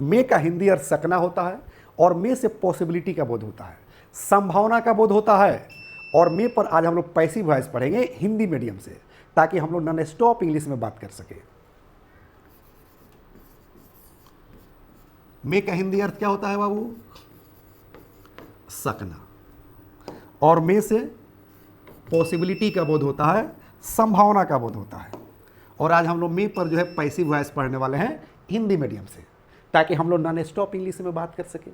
मे का हिंदी अर्थ सकना होता है और मे से पॉसिबिलिटी का बोध होता है, संभावना का बोध होता है। और मे पर आज हम लोग पैसिव वॉइस पढ़ेंगे हिंदी मीडियम से, ताकि हम लोग नॉन स्टॉप इंग्लिश में बात कर सके। मे का हिंदी अर्थ क्या होता है बाबू? सकना। और मे से पॉसिबिलिटी का बोध होता है, संभावना का बोध होता है। और आज हम लोग मे पर जो है पैसिव वॉइस पढ़ने वाले हैं हिंदी मीडियम से, ताकि हम लोग नॉन स्टॉप इंग्लिश में बात कर सकें।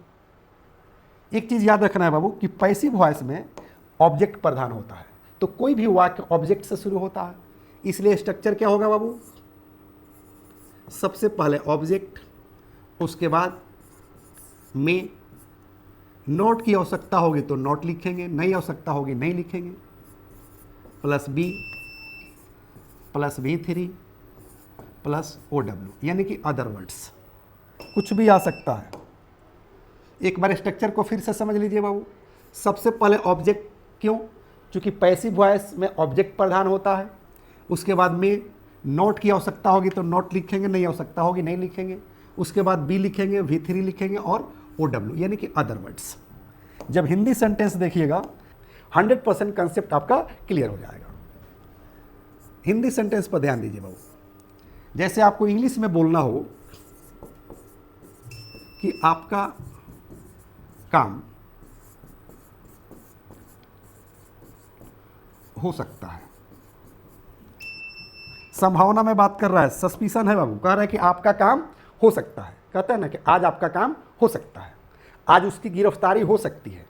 एक चीज़ याद रखना है बाबू कि पैसिव वॉइस में ऑब्जेक्ट प्रधान होता है, तो कोई भी वाक्य ऑब्जेक्ट से शुरू होता है। इसलिए स्ट्रक्चर क्या होगा बाबू? सबसे पहले ऑब्जेक्ट, उसके बाद में नोट की आवश्यकता होगी तो नोट लिखेंगे, नहीं आवश्यकता होगी नहीं लिखेंगे, plus B plus V3 plus OW, यानी कि अदर वर्ड्स, कुछ भी आ सकता है। एक बार स्ट्रक्चर को फिर से समझ लीजिए बाबू। सबसे पहले ऑब्जेक्ट, क्यों? क्योंकि पैसिव वॉइस में ऑब्जेक्ट प्रधान होता है। उसके बाद में नोट की आवश्यकता होगी तो नोट लिखेंगे, नहीं आवश्यकता होगी नहीं लिखेंगे। उसके बाद बी लिखेंगे, V3 लिखेंगे और OW, यानी कि अदर वर्ड्स। जब हिंदी सेंटेंस देखिएगा 100% कंसेप्ट आपका क्लियर हो जाएगा। हिंदी सेंटेंस पर ध्यान दीजिए बाबू। जैसे आपको इंग्लिश में बोलना हो कि आपका काम हो सकता है, संभावना में बात कर रहा है, सस्पिशन है बाबू, कह रहा है कि आपका काम हो सकता है। कहता है ना कि आज आपका काम हो सकता है, आज उसकी गिरफ्तारी हो सकती है,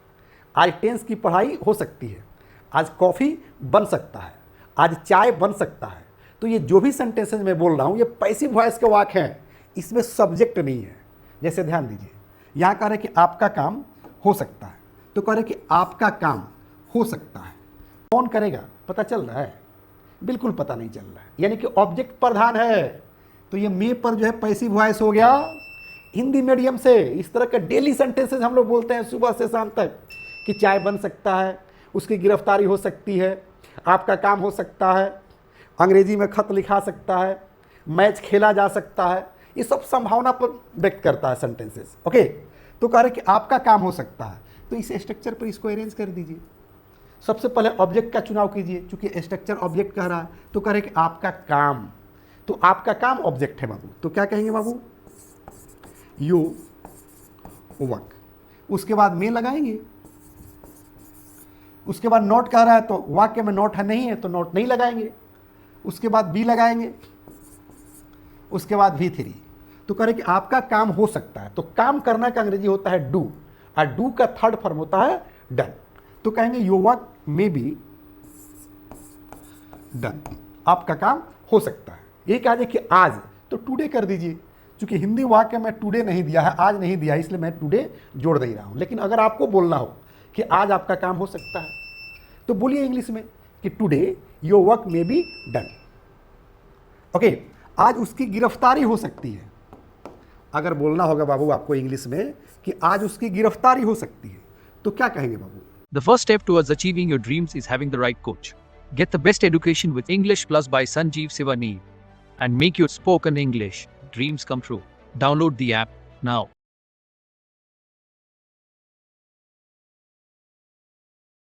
आज टेंस की पढ़ाई हो सकती है, आज कॉफ़ी बन सकता है, आज चाय बन सकता है। तो ये जो भी सेंटेंसेस मैं बोल रहा हूँ ये पैसिव वॉइस के वाक्य हैं, इसमें सब्जेक्ट नहीं है। जैसे ध्यान दीजिए, यहाँ कह रहे कि आपका काम हो सकता है, तो कह रहे कि आपका काम हो सकता है। कौन करेगा पता चल रहा है? बिल्कुल पता नहीं चल रहा है, यानी कि ऑब्जेक्ट प्रधान है। तो ये मे पर जो है पैसिव वॉइस हो गया हिंदी मीडियम से। इस तरह के डेली सेंटेंसेस हम लोग बोलते हैं सुबह से शाम तक कि चाय बन सकता है, उसकी गिरफ्तारी हो सकती है, आपका काम हो सकता है, अंग्रेजी में खत लिखा सकता है, मैच खेला जा सकता है। ये सब संभावना पर व्यक्त करता है सेंटेंसेस। ओके, तो कह रहे कि आपका काम हो सकता है, तो इस स्ट्रक्चर पर इसको अरेंज कर दीजिए। सबसे पहले ऑब्जेक्ट का चुनाव कीजिए, क्योंकि स्ट्रक्चर ऑब्जेक्ट कह रहा है, तो कह रहे कि आपका काम, तो आपका काम ऑब्जेक्ट है बाबू, तो क्या कहेंगे बाबू? You work. उसके बाद में लगाएंगे, उसके बाद नोट कह रहा है तो वाक्य में नोट है नहीं है तो नोट नहीं लगाएंगे। उसके बाद बी लगाएंगे, उसके बाद V3। तो कह रहे कि आपका काम हो सकता है, तो काम करना का अंग्रेजी होता है डू, और डू का थर्ड फॉर्म होता है डन। तो कहेंगे your work may be done, आपका काम हो सकता है। ये कह दे कि आज, तो टुडे कर दीजिए, क्योंकि हिंदी वाक्य में टुडे नहीं दिया है, आज नहीं दिया है, इसलिए मैं टुडे जोड़ दे रहा हूं। लेकिन अगर आपको बोलना हो कि आज आपका काम हो सकता है, तो बोलिए इंग्लिश में कि today your work may be done. Okay, आज उसकी गिरफ्तारी हो सकती है। अगर बोलना होगा बाबू आपको इंग्लिश में कि आज उसकी गिरफ्तारी हो सकती है, तो क्या कहेंगे बाबू? The first step towards achieving your dreams is having the right coach. Get the best education with English Plus by Sanjeev Sivaneev and make your spoken English dreams come true. Download the app now.